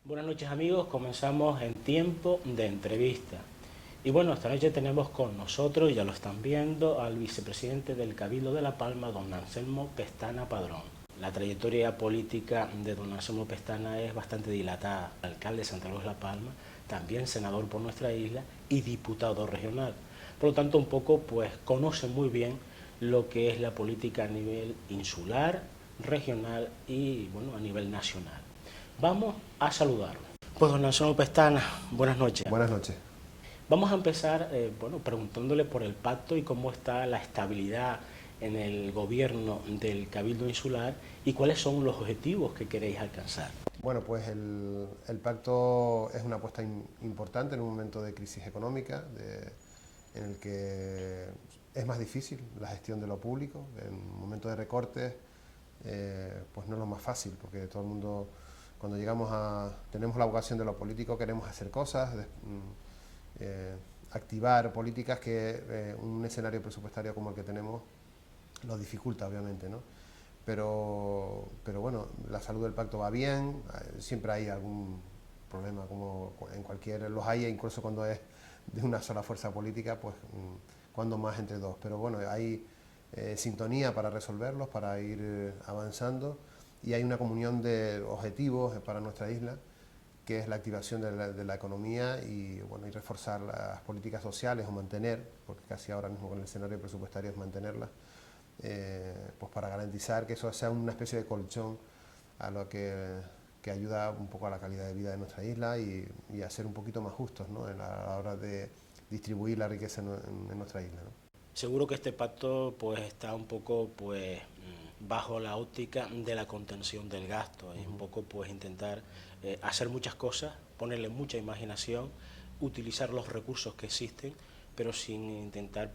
Buenas noches amigos, comenzamos en tiempo de entrevista. Y bueno, esta noche tenemos con nosotros, ya lo están viendo, al vicepresidente del Cabildo de La Palma, don Anselmo Pestana Padrón. La trayectoria política de don Anselmo Pestana es bastante dilatada. Alcalde de Santa Cruz de La Palma, también senador por nuestra isla y diputado regional. Por lo tanto, un poco pues conoce muy bien lo que es la política a nivel insular, regional y bueno, a nivel nacional. Vamos a saludarlo. Pues don Anselmo Pestana, buenas noches. Buenas noches. Vamos a empezar preguntándole por el pacto y cómo está la estabilidad en el gobierno del Cabildo Insular y cuáles son los objetivos que queréis alcanzar. Bueno, pues el pacto es una apuesta importante en un momento de crisis económica, en el que es más difícil la gestión de lo público. En momentos de recortes, pues no es lo más fácil, porque todo el mundo, cuando tenemos la vocación de lo político, queremos hacer cosas, activar políticas que un escenario presupuestario como el que tenemos lo dificulta, obviamente, ¿no? Pero bueno, la salud del pacto va bien, siempre hay algún problema, como en los hay, incluso cuando es de una sola fuerza política, pues cuando más entre dos. Pero bueno, hay sintonía para resolverlos, para ir avanzando, y hay una comunión de objetivos para nuestra isla, que es la activación de la economía y, bueno, y reforzar las políticas sociales o mantener, porque casi ahora mismo con el escenario presupuestario es mantenerlas, pues para garantizar que eso sea una especie de colchón a lo que ayuda un poco a la calidad de vida de nuestra isla y a ser un poquito más justos, ¿no?, a la hora de distribuir la riqueza en nuestra isla, ¿no? Seguro que este pacto pues está un poco bajo la óptica de la contención del gasto, es un poco pues intentar hacer muchas cosas, ponerle mucha imaginación, utilizar los recursos que existen, pero sin intentar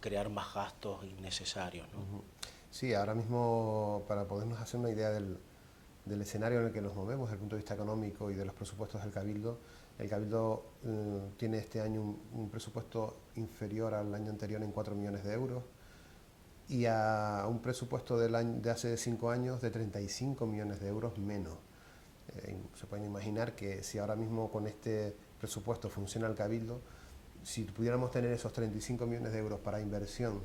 crear más gastos innecesarios, ¿no? Sí, ahora mismo, para podernos hacer una idea del escenario en el que nos movemos desde el punto de vista económico y de los presupuestos del Cabildo, el Cabildo tiene este año un presupuesto inferior al año anterior en 4 millones de euros y a un presupuesto de hace 5 años de 35 millones de euros menos. Se pueden imaginar que si ahora mismo con este presupuesto funciona el Cabildo, si pudiéramos tener esos 35 millones de euros para inversión,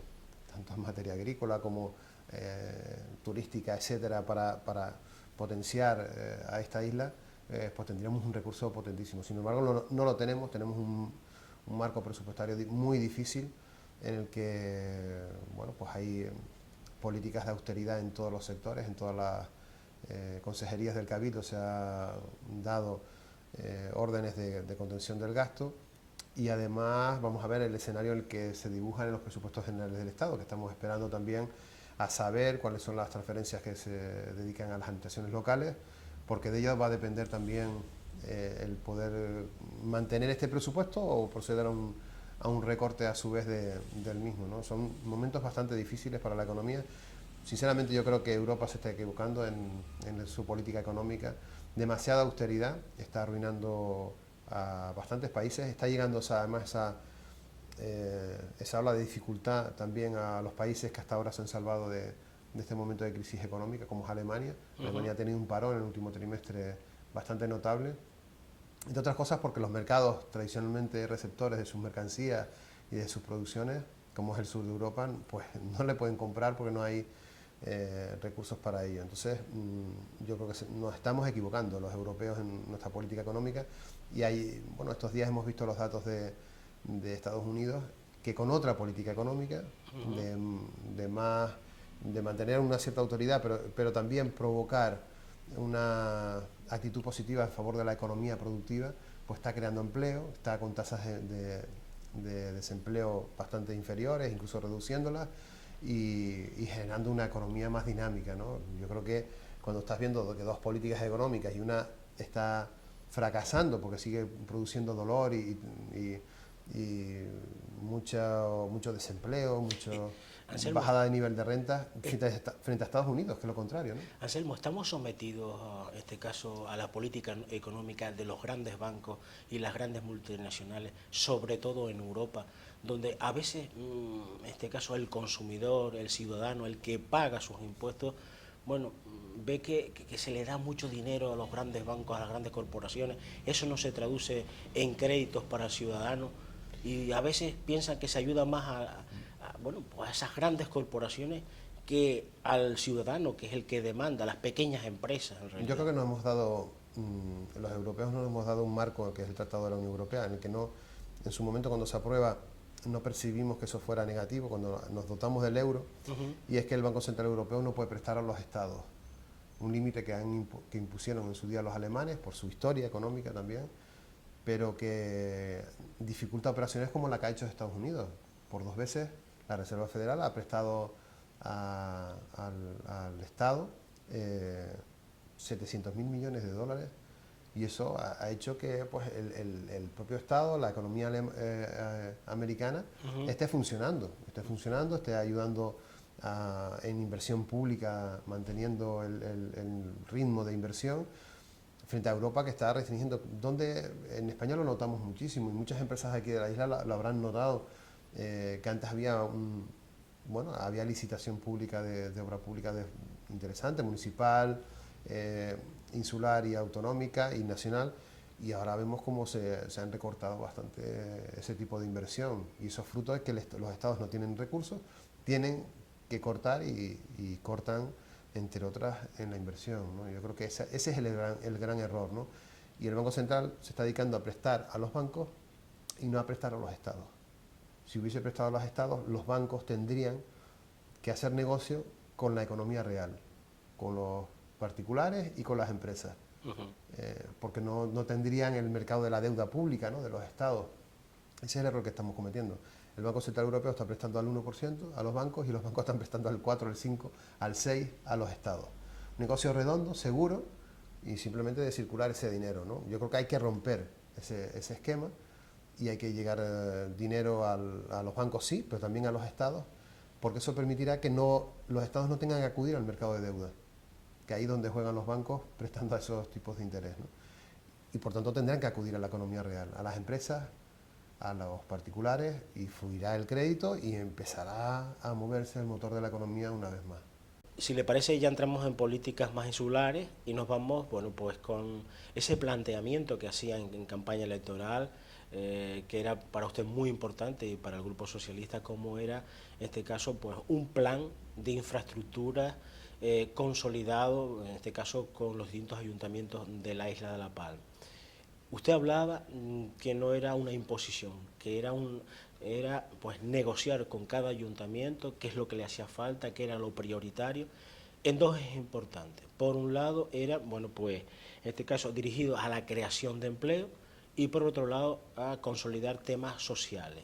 tanto en materia agrícola como turística, etcétera, para potenciar a esta isla, pues tendríamos un recurso potentísimo. Sin embargo, no lo tenemos, tenemos un marco presupuestario muy difícil en el que, bueno, pues hay políticas de austeridad en todos los sectores, en todas las consejerías del Cabildo se ha dado órdenes de contención del gasto. Y además vamos a ver el escenario en el que se dibujan en los presupuestos generales del Estado, que estamos esperando también a saber cuáles son las transferencias que se dedican a las administraciones locales, porque de ello va a depender también el poder mantener este presupuesto o proceder a un recorte a su vez del mismo, ¿no? Son momentos bastante difíciles para la economía. Sinceramente yo creo que Europa se está equivocando en su política económica. Demasiada austeridad está arruinando a bastantes países, está llegando además esa ola de dificultad también a los países que hasta ahora se han salvado de este momento de crisis económica, como es Alemania. Alemania ha tenido un parón en el último trimestre bastante notable, entre otras cosas porque los mercados tradicionalmente receptores de sus mercancías y de sus producciones, como es el sur de Europa, pues no le pueden comprar porque no hay recursos para ello. Entonces, yo creo que nos estamos equivocando los europeos en nuestra política económica y bueno, estos días hemos visto los datos de Estados Unidos que con otra política económica, de mantener una cierta autoridad, pero también provocar una actitud positiva a favor de la economía productiva, pues está creando empleo, está con tasas de desempleo bastante inferiores, incluso reduciéndolas, y generando una economía más dinámica, ¿no? Yo creo que cuando estás viendo que dos políticas económicas y una está fracasando porque sigue produciendo dolor y mucho desempleo, Anselmo, bajada de nivel de renta frente a Estados Unidos, que es lo contrario, ¿no? Anselmo, estamos sometidos, en este caso, a la política económica de los grandes bancos y las grandes multinacionales, sobre todo en Europa, donde a veces, en este caso, el consumidor, el ciudadano, el que paga sus impuestos, bueno, ve que se le da mucho dinero a los grandes bancos, a las grandes corporaciones, eso no se traduce en créditos para el ciudadano y a veces piensan que se ayuda más bueno, pues a esas grandes corporaciones que al ciudadano, que es el que demanda, las pequeñas empresas en Yo creo realidad. que nos hemos dado, los europeos nos hemos dado un marco que es el Tratado de la Unión Europea, en el que no, en su momento cuando se aprueba, no percibimos que eso fuera negativo, cuando nos dotamos del euro, y es que el Banco Central Europeo no puede prestar a los estados. Un límite que impusieron en su día los alemanes, por su historia económica también, pero que dificulta operaciones como la que ha hecho Estados Unidos. Por 2 veces la Reserva Federal ha prestado al Estado 700.000 millones de dólares, y eso ha hecho que pues, el propio Estado, la economía americana, esté funcionando, esté ayudando en inversión pública, manteniendo el ritmo de inversión, frente a Europa, que está restringiendo. Donde en España lo notamos muchísimo, y muchas empresas aquí de la isla lo habrán notado, que antes había había licitación pública de obra pública interesante, municipal, insular y autonómica y nacional, y ahora vemos cómo se han recortado bastante ese tipo de inversión, y eso es fruto de que los estados no tienen recursos, tienen que cortar y cortan, entre otras, en la inversión, ¿no? Yo creo que ese es el gran error, ¿no? Y el Banco Central se está dedicando a prestar a los bancos y no a prestar a los estados. Si hubiese prestado a los estados, los bancos tendrían que hacer negocio con la economía real, con los particulares y con las empresas, porque no tendrían el mercado de la deuda pública, ¿no?, de los estados. Ese es el error que estamos cometiendo. El Banco Central Europeo está prestando al 1% a los bancos, y los bancos están prestando al 4, al 5, al 6 a los estados. Un negocio redondo, seguro, y simplemente de circular ese dinero, ¿no? Yo creo que hay que romper ese esquema, y hay que llegar dinero a los bancos, sí, pero también a los estados, porque eso permitirá que los estados no tengan que acudir al mercado de deuda, que ahí es donde juegan los bancos prestando a esos tipos de interés, ¿no? Y por tanto tendrán que acudir a la economía real, a las empresas, a los particulares, y fluirá el crédito y empezará a moverse el motor de la economía una vez más. Si le parece, ya entramos en políticas más insulares y nos vamos, bueno, pues con ese planteamiento que hacía en campaña electoral, que era para usted muy importante y para el Grupo Socialista, como era, en este caso, pues un plan de infraestructura consolidado, en este caso con los distintos ayuntamientos de la isla de La Palma. Usted hablaba que no era una imposición, que era pues negociar con cada ayuntamiento qué es lo que le hacía falta, qué era lo prioritario, en dos ejes importantes. Por un lado era, bueno, pues en este caso dirigido a la creación de empleo, y por otro lado a consolidar temas sociales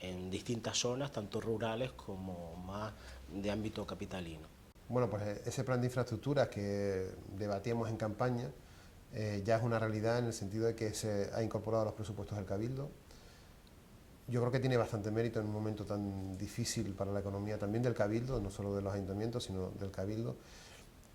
en distintas zonas, tanto rurales como más de ámbito capitalino. Bueno, pues ese plan de infraestructuras que debatíamos en campaña ya es una realidad, en el sentido de que se ha incorporado a los presupuestos del Cabildo. Yo creo que tiene bastante mérito en un momento tan difícil para la economía también del Cabildo, no solo de los ayuntamientos, sino del Cabildo,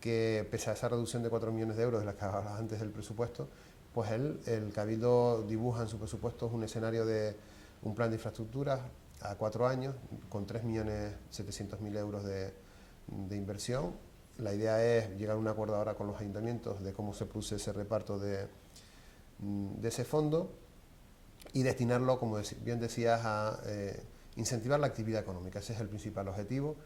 que pese a esa reducción de 4 millones de euros de las que hablaba antes del presupuesto, pues el Cabildo dibuja en su presupuesto un escenario de un plan de infraestructuras a 4 años, con 3.700.000 euros de inversión. La idea es llegar a un acuerdo ahora con los ayuntamientos de cómo se produce ese reparto de ese fondo, y destinarlo, como bien decías, a incentivar la actividad económica. Ese es el principal objetivo,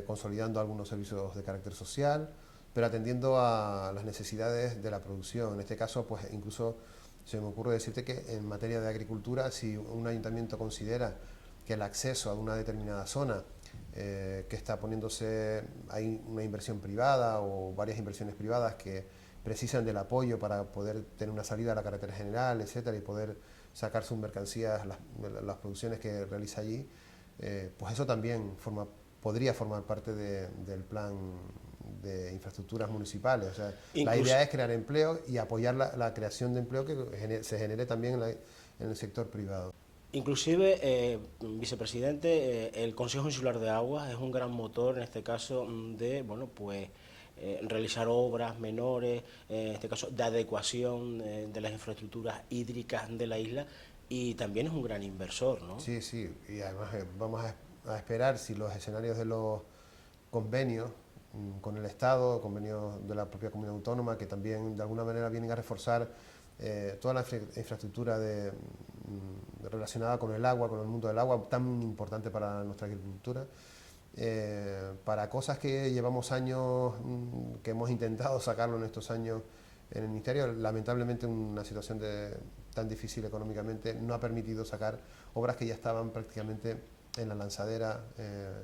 consolidando algunos servicios de carácter social, pero atendiendo a las necesidades de la producción. En este caso, pues incluso se me ocurre decirte que en materia de agricultura, si un ayuntamiento considera que el acceso a una determinada zona que está poniéndose, hay una inversión privada o varias inversiones privadas que precisan del apoyo para poder tener una salida a la carretera general, etcétera, y poder sacar sus mercancías, las producciones que realiza allí, pues eso también podría formar parte del plan de infraestructuras municipales. O sea, la idea es crear empleo y apoyar la creación de empleo que se genere también en el sector privado. Inclusive, vicepresidente, el Consejo Insular de Aguas es un gran motor, en este caso, de, bueno, pues realizar obras menores, en este caso de adecuación de las infraestructuras hídricas de la isla, y también es un gran inversor, ¿no? Sí, sí, y además vamos a esperar si los escenarios de los convenios con el Estado, convenios de la propia comunidad autónoma, que también de alguna manera vienen a reforzar toda la infraestructura relacionada con el agua, con el mundo del agua, tan importante para nuestra agricultura. Para cosas que llevamos años, que hemos intentado sacarlo en estos años en el Ministerio, lamentablemente una situación tan difícil económicamente no ha permitido sacar obras que ya estaban prácticamente en la lanzadera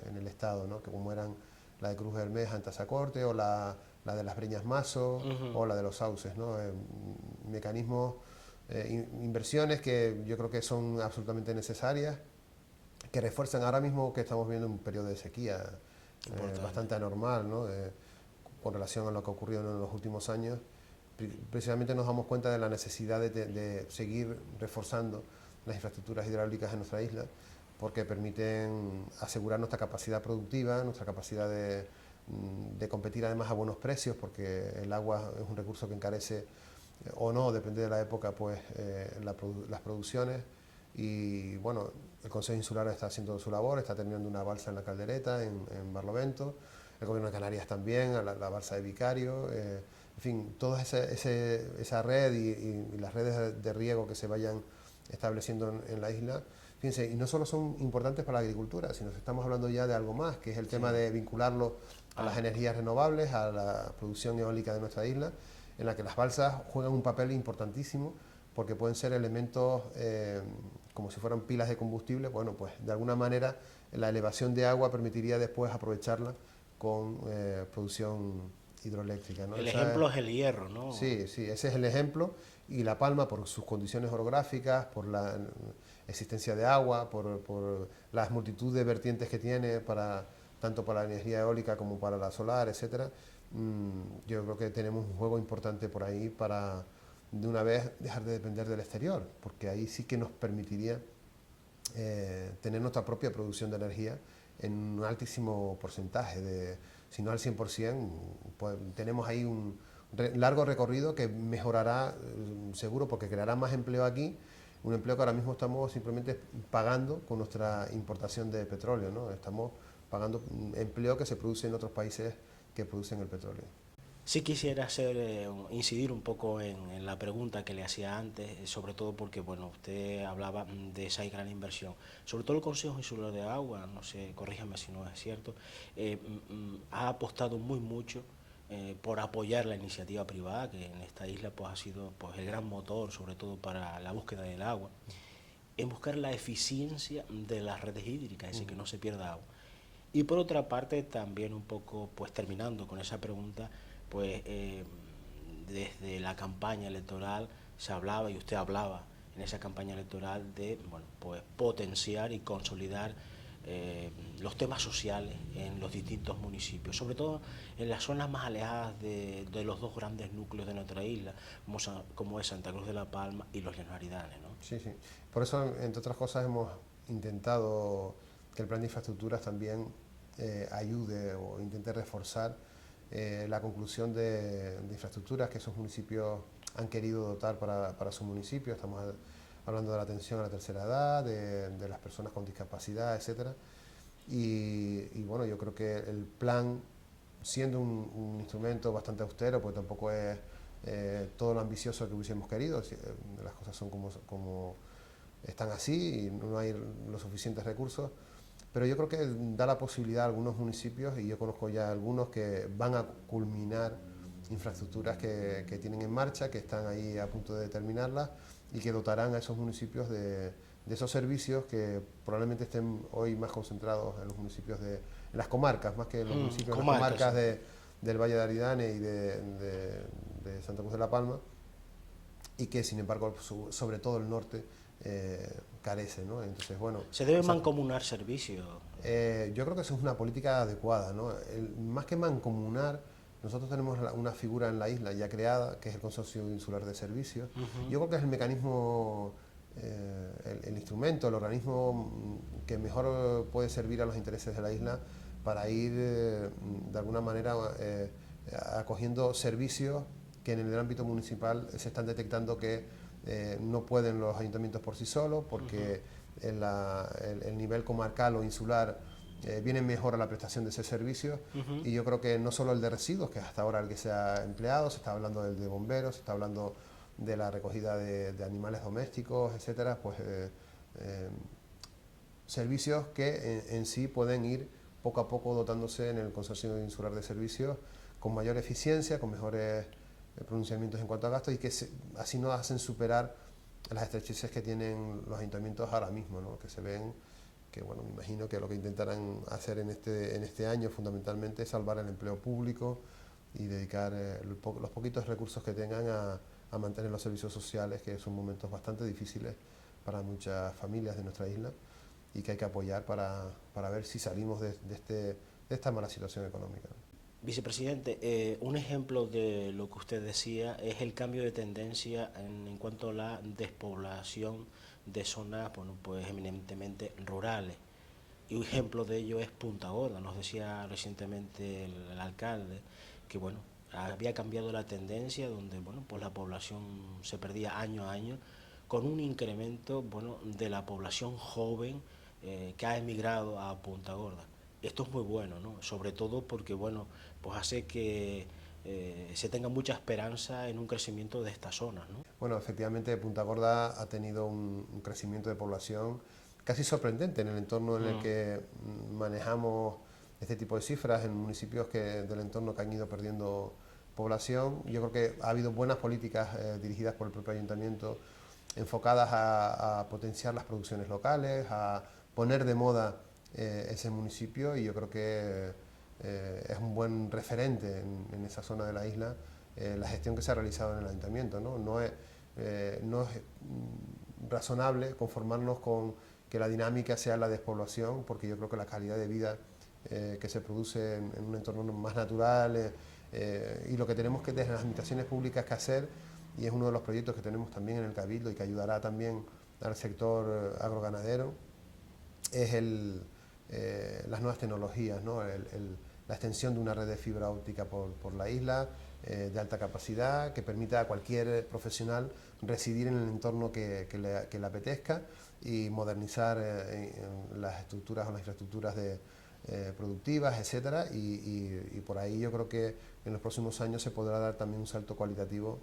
en el Estado, ¿no? Que como eran la de Cruz Bermeja en Tazacorte, o la de las Breñas Mazo, o la de los sauces, ¿no? Mecanismos, inversiones que yo creo que son absolutamente necesarias, que refuerzan ahora mismo que estamos viendo un periodo de sequía bastante anormal, ¿no? Con relación a lo que ha ocurrido en los últimos años. Precisamente nos damos cuenta de la necesidad de seguir reforzando las infraestructuras hidráulicas en nuestra isla, porque permiten asegurar nuestra capacidad productiva, nuestra capacidad de competir además a buenos precios, porque el agua es un recurso que encarece o no, depende de la época, pues las producciones. Y bueno, el Consejo Insular está haciendo su labor, está terminando una balsa en la Caldereta, en Barlovento, el Gobierno de Canarias también, la balsa de Vicario, en fin, toda esa red y las redes de riego que se vayan estableciendo en la isla. Fíjense, y no solo son importantes para la agricultura, sino que estamos hablando ya de algo más, que es el tema de vincularlo a las energías renovables, a la producción eólica de nuestra isla, en la que las balsas juegan un papel importantísimo, porque pueden ser elementos como si fueran pilas de combustible. Bueno, pues de alguna manera la elevación de agua permitiría después aprovecharla con producción hidroeléctrica, ¿no? El ejemplo es el hierro, ¿no? Sí, sí, ese es el ejemplo. Y La Palma, por sus condiciones orográficas, por la existencia de agua, por las multitud de vertientes que tiene, tanto para la energía eólica como para la solar, etcétera, yo creo que tenemos un juego importante por ahí para, de una vez, dejar de depender del exterior, porque ahí sí que nos permitiría tener nuestra propia producción de energía en un altísimo porcentaje, si no al 100%, pues tenemos ahí un largo recorrido que mejorará seguro, porque creará más empleo aquí, un empleo que ahora mismo estamos simplemente pagando con nuestra importación de petróleo, ¿no? Estamos pagando empleo que se produce en otros países que producen el petróleo. Sí quisiera incidir un poco en la pregunta que le hacía antes, sobre todo porque bueno, usted hablaba de esa gran inversión. Sobre todo el Consejo Insular de Agua, no sé, corríjame si no es cierto, ha apostado mucho por apoyar la iniciativa privada, que en esta isla pues ha sido pues el gran motor, sobre todo para la búsqueda del agua, en buscar la eficiencia de las redes hídricas, es decir, que no se pierda agua. Y por otra parte, también un poco, pues terminando con esa pregunta, pues desde la campaña electoral se hablaba, y usted hablaba en esa campaña electoral, de bueno, pues potenciar y consolidar los temas sociales en los distintos municipios, sobre todo en las zonas más alejadas de los dos grandes núcleos de nuestra isla, como es Santa Cruz de la Palma y los Llanos Aridanes, ¿no? Sí, sí. Por eso, entre otras cosas, hemos intentado que el plan de infraestructuras también ayude o intente reforzar la conclusión de infraestructuras que esos municipios han querido dotar para su municipio. Estamos hablando de la atención a la tercera edad, de las personas con discapacidad, etcétera. Y bueno, yo creo que el plan, siendo un instrumento bastante austero, pues tampoco es todo lo ambicioso que hubiésemos querido. Las cosas son como están así y no hay los suficientes recursos. Pero yo creo que da la posibilidad a algunos municipios, y yo conozco ya algunos que van a culminar infraestructuras que tienen en marcha, que están ahí a punto de terminarlas, y que dotarán a esos municipios de esos servicios que probablemente estén hoy más concentrados en los municipios en las comarcas, más que en los municipios, en las comarcas sí, del Valle de Aridane y de Santa Cruz de la Palma, y que sin embargo sobre todo el norte carece, ¿no? Entonces, bueno, ¿se debe mancomunar servicios? Yo creo que eso es una política adecuada, ¿no? Más que mancomunar, nosotros tenemos una figura en la isla ya creada, que es el Consorcio Insular de Servicios. Yo creo que es el mecanismo, el instrumento, el organismo que mejor puede servir a los intereses de la isla para ir, de alguna manera, acogiendo servicios que en el ámbito municipal se están detectando que no pueden los ayuntamientos por sí solos, porque el nivel comarcal o insular viene mejor a la prestación de ese servicio. Y yo creo que no solo el de residuos, que es hasta ahora el que se ha empleado, se está hablando del de bomberos, se está hablando de la recogida de animales domésticos, etcétera, pues servicios que en sí pueden ir poco a poco dotándose en el Consorcio Insular de Servicios con mayor eficiencia, con mejores pronunciamientos en cuanto a gastos y que así nos hacen superar las estrecheces que tienen los ayuntamientos ahora mismo, ¿no? Que se ven, que bueno, me imagino que lo que intentarán hacer en este año fundamentalmente es salvar el empleo público y dedicar los poquitos recursos que tengan a mantener los servicios sociales, que son momentos bastante difíciles para muchas familias de nuestra isla y que hay que apoyar para ver si salimos de esta mala situación económica. Vicepresidente, un ejemplo de lo que usted decía es el cambio de tendencia en cuanto a la despoblación de zonas, bueno, pues eminentemente rurales. Y un ejemplo de ello es Punta Gorda. Nos decía recientemente el alcalde que bueno, había cambiado la tendencia donde bueno, pues la población se perdía año a año con un incremento bueno, de la población joven que ha emigrado a Punta Gorda. Esto es muy bueno, ¿no? Sobre todo porque bueno, pues hace que se tenga mucha esperanza en un crecimiento de estas zonas, ¿no? Bueno, efectivamente Punta Gorda ha tenido un crecimiento de población casi sorprendente en el entorno en el que manejamos este tipo de cifras, en municipios del entorno que han ido perdiendo población. Yo creo que ha habido buenas políticas dirigidas por el propio ayuntamiento enfocadas a potenciar las producciones locales, a poner de moda ese municipio, y yo creo que es un buen referente en esa zona de la isla la gestión que se ha realizado en el ayuntamiento, ¿no? No es razonable conformarnos con que la dinámica sea la despoblación, porque yo creo que la calidad de vida que se produce en un entorno más natural y lo que tenemos que desde las administraciones públicas que hacer, y es uno de los proyectos que tenemos también en el Cabildo y que ayudará también al sector agroganadero, es las nuevas tecnologías, ¿no? La extensión de una red de fibra óptica por la isla, de alta capacidad, que permita a cualquier profesional residir en el entorno que le apetezca y modernizar las estructuras o las infraestructuras productivas, etcétera, y por ahí yo creo que en los próximos años se podrá dar también un salto cualitativo,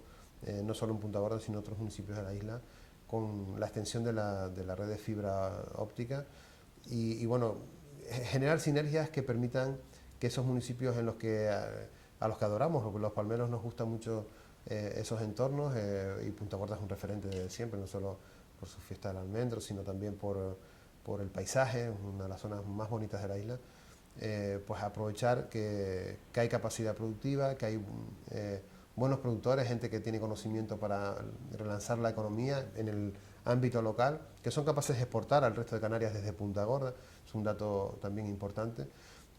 no solo en Punta Gorda, sino en otros municipios de la isla, con la extensión de la red de fibra óptica y bueno, generar sinergias que permitan que esos municipios en los que a los que adoramos, los palmeros nos gustan mucho esos entornos, y Punta Gorda es un referente de siempre, no solo por su fiesta del almendro, sino también por el paisaje, una de las zonas más bonitas de la isla, pues aprovechar que hay capacidad productiva, que hay buenos productores, gente que tiene conocimiento para relanzar la economía en el ámbito local, que son capaces de exportar al resto de Canarias desde Punta Gorda, es un dato también importante,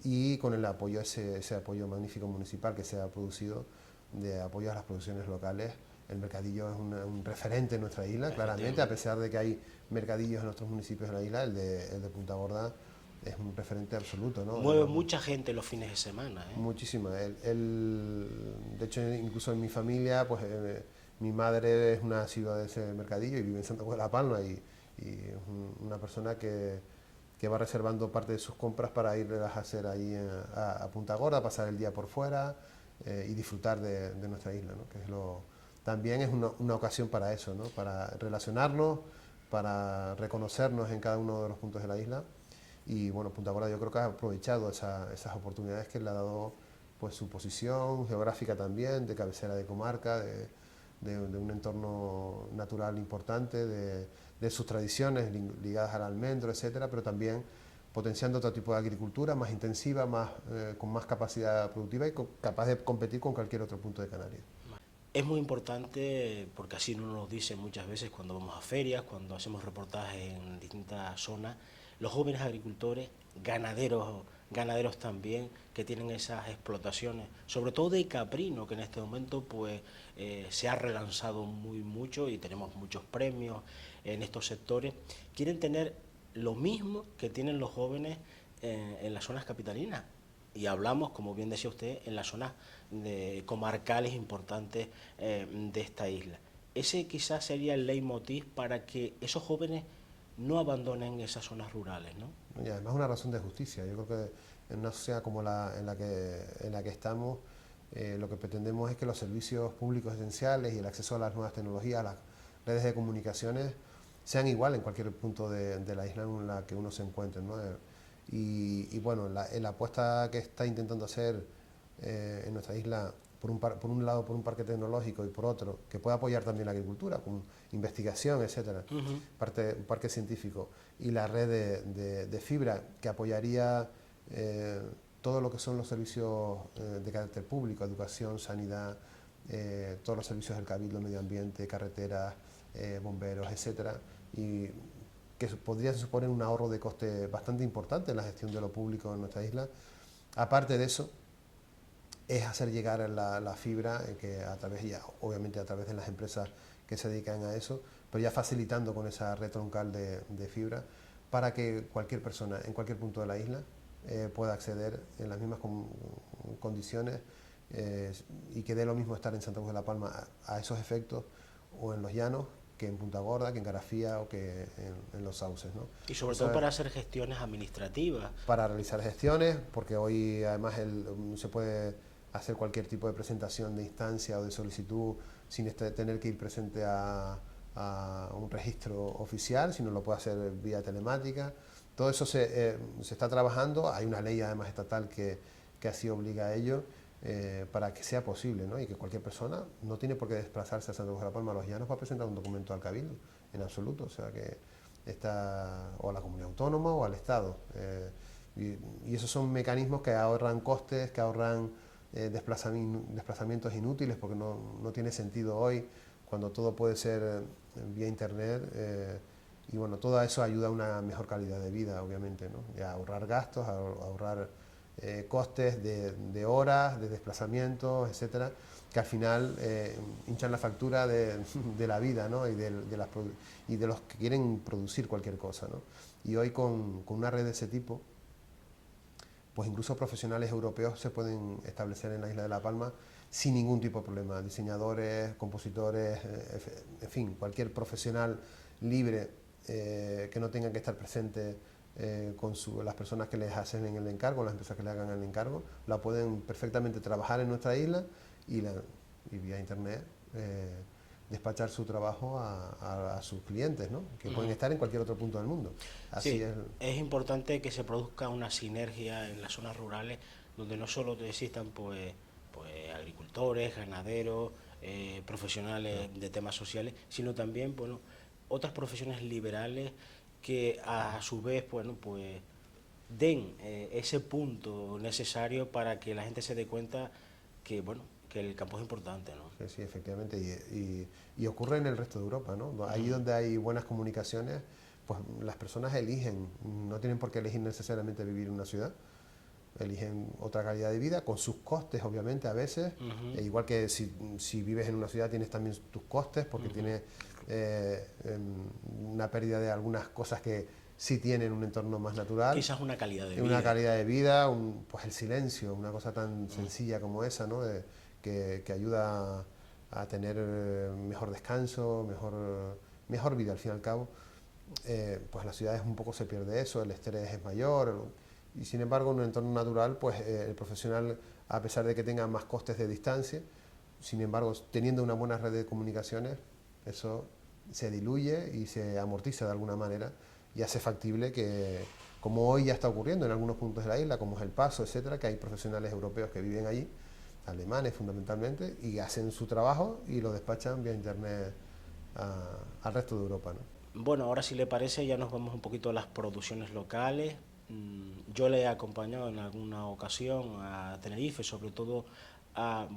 y con el apoyo, ese apoyo magnífico municipal que se ha producido de apoyo a las producciones locales. El mercadillo es un referente en nuestra isla, claramente, a pesar de que hay mercadillos en nuestros municipios de la isla, el de Punta Gorda es un referente absoluto, ¿no? Mueve mucha gente los fines de semana, ¿eh? Muchísima. De hecho, incluso en mi familia, pues mi madre es una asidua de ese mercadillo y vive en Santa Cruz de la Palma, y es una persona que va reservando parte de sus compras para irlas a hacer ahí a Punta Gorda, pasar el día por fuera y disfrutar de nuestra isla, ¿no? Que también es una ocasión para eso, ¿no? Para relacionarnos, para reconocernos en cada uno de los puntos de la isla. Y bueno, Punta Gorda yo creo que ha aprovechado esas oportunidades que le ha dado pues su posición geográfica también, de cabecera de comarca, de un entorno natural importante, de sus tradiciones ligadas al almendro, etcétera, pero también potenciando otro tipo de agricultura más intensiva, con más capacidad productiva y capaz de competir con cualquier otro punto de Canarias. Es muy importante, porque así nos lo dicen muchas veces cuando vamos a ferias, cuando hacemos reportajes en distintas zonas, los jóvenes agricultores, ganaderos también, que tienen esas explotaciones, sobre todo de caprino, que en este momento pues se ha relanzado mucho y tenemos muchos premios en estos sectores, quieren tener lo mismo que tienen los jóvenes en las zonas capitalinas. Y hablamos, como bien decía usted, en las zonas comarcales importantes de esta isla. Ese quizás sería el leitmotiv para que esos jóvenes no abandonen esas zonas rurales, ¿no? ¿no? Y además una razón de justicia. Yo creo que en una sociedad como en la que estamos, lo que pretendemos es que los servicios públicos esenciales y el acceso a las nuevas tecnologías, a las redes de comunicaciones, sean igual en cualquier punto de la isla en la que uno se encuentre, ¿no? Y bueno, la apuesta que está intentando hacer en nuestra isla, por un lado por un parque tecnológico y por otro, que pueda apoyar también la agricultura, con investigación, etcétera, un parque científico, y la red de fibra que apoyaría todo lo que son los servicios de carácter público, educación, sanidad, todos los servicios del Cabildo, medio ambiente, carreteras, bomberos, etcétera, y que podría suponer un ahorro de coste bastante importante en la gestión de lo público en nuestra isla. Aparte de eso, es hacer llegar la fibra, que a través, ya, obviamente a través de las empresas que se dedican a eso, pero ya facilitando con esa red troncal de fibra, para que cualquier persona en cualquier punto de la isla pueda acceder en las mismas condiciones, y que dé lo mismo estar en Santa Cruz de la Palma a esos efectos, o en los llanos, que en Punta Gorda, que en Garafía o que en los sauces, ¿no? Y sobre todo para hacer gestiones administrativas. Para realizar gestiones, porque hoy además se puede hacer cualquier tipo de presentación de instancia o de solicitud sin tener que ir presente a un registro oficial, sino lo puede hacer vía telemática. Todo eso se está trabajando, hay una ley además estatal que así obliga a ello, para que sea posible, ¿no? Y que cualquier persona no tiene por qué desplazarse a Santa Cruz de la Palma, a los Llanos, para presentar un documento al Cabildo, en absoluto, o sea que o a la comunidad autónoma o al Estado. Y esos son mecanismos que ahorran costes, que ahorran desplazamientos inútiles, porque no tiene sentido hoy, cuando todo puede ser vía internet, y bueno, todo eso ayuda a una mejor calidad de vida, obviamente, ¿no? Y a ahorrar gastos, a ahorrar costes de horas, de desplazamientos, etcétera, que al final hinchan la factura de la vida, ¿no? y de los que quieren producir cualquier cosa, ¿no? Y hoy con una red de ese tipo, pues incluso profesionales europeos se pueden establecer en la isla de La Palma sin ningún tipo de problema. Diseñadores, compositores, en fin, cualquier profesional libre que no tenga que estar presente con las personas que les hacen el encargo, las empresas que le hagan el encargo, la pueden perfectamente trabajar en nuestra isla y vía internet despachar su trabajo a sus clientes, ¿no? Que pueden estar en cualquier otro punto del mundo. Así sí, es importante que se produzca una sinergia en las zonas rurales, donde no solo existan pues agricultores, ganaderos, profesionales de temas sociales, sino también otras profesiones liberales que a su vez pues den ese punto necesario para que la gente se dé cuenta que que el campo es importante, ¿no? Sí, efectivamente, y ocurre en el resto de Europa, ¿no? Ahí donde hay buenas comunicaciones, pues las personas eligen, no tienen por qué elegir necesariamente vivir en una ciudad, eligen otra calidad de vida, con sus costes obviamente a veces, igual que si vives en una ciudad tienes también tus costes, porque tienes una pérdida de algunas cosas que sí tienen un entorno más natural. Quizás una calidad de vida. Una calidad de vida, pues el silencio, una cosa tan sencilla como esa, ¿no? Que ayuda a tener mejor descanso, mejor vida al fin y al cabo. Pues en las ciudades un poco se pierde eso, el estrés es mayor, y sin embargo en un entorno natural, pues el profesional, a pesar de que tenga más costes de distancia, sin embargo teniendo una buena red de comunicaciones, eso se diluye y se amortiza de alguna manera y hace factible que, como hoy ya está ocurriendo en algunos puntos de la isla, como es El Paso, etcétera, que hay profesionales europeos que viven allí, alemanes fundamentalmente, y hacen su trabajo y lo despachan vía internet al resto de Europa, ¿no? Bueno, ahora si le parece ya nos vamos un poquito a las producciones locales. Yo le he acompañado en alguna ocasión a Tenerife, sobre todo a